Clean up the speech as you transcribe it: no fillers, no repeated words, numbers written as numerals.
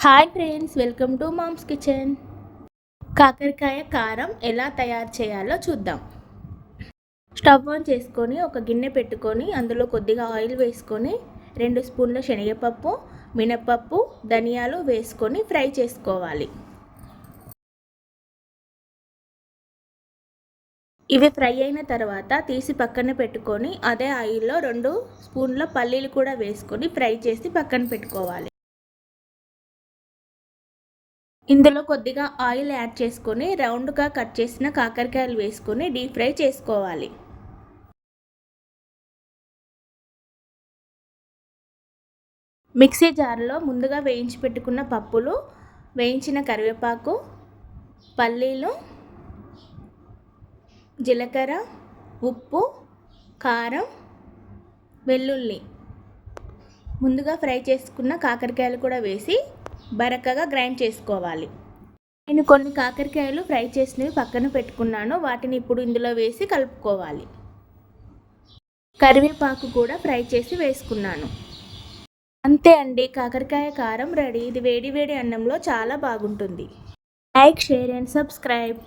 Hi friends, welcome to mom's kitchen. కాకరకాయ కారం ఎలా తయారు చేయాలో చూద్దాం. స్టవ్ ఆన్ చేసుకొని ఒక గిన్నె పెట్టుకొని అందులో కొద్దిగా ఆయిల్ వేసుకొని 2 స్పూన్ల శనగపప్పు, మినపప్పు, ధనియాలు వేసుకొని ఫ్రై చేసుకోవాలి. ఇవి ఫ్రై అయిన తర్వాత తీసి పక్కన పెట్టుకొని అదే ఆయిల్లో 2 స్పూన్ల పల్లీలు కూడా వేసుకొని ఫ్రై చేసి పక్కన పెట్టుకోవాలి. ఇందులో కొద్దిగా ఆయిల్ యాడ్ చేసుకొని రౌండ్గా కట్ చేసిన కాకరకాయలు వేసుకొని డీప్ ఫ్రై చేసుకోవాలి. మిక్సీ జార్లో ముందుగా వేయించి పెట్టుకున్న పప్పులు, వేయించిన కరివేపాకు, పల్లీలు, జీలకర్ర, ఉప్పు, కారం, వెల్లుల్లి, ముందుగా ఫ్రై చేసుకున్న కాకరకాయలు కూడా వేసి బరకగా గ్రైండ్ చేసుకోవాలి. నేను కొన్ని కాకరకాయలు ఫ్రై చేసినవి పక్కన పెట్టుకున్నాను. వాటిని ఇప్పుడు ఇందులో వేసి కలుపుకోవాలి. కరివేపాకు కూడా ఫ్రై చేసి వేసుకున్నాను. అంతే అండి, కాకరకాయ కారం రెడీ. ఇది వేడి వేడి అన్నంలో చాలా బాగుంటుంది. Like, share and subscribe.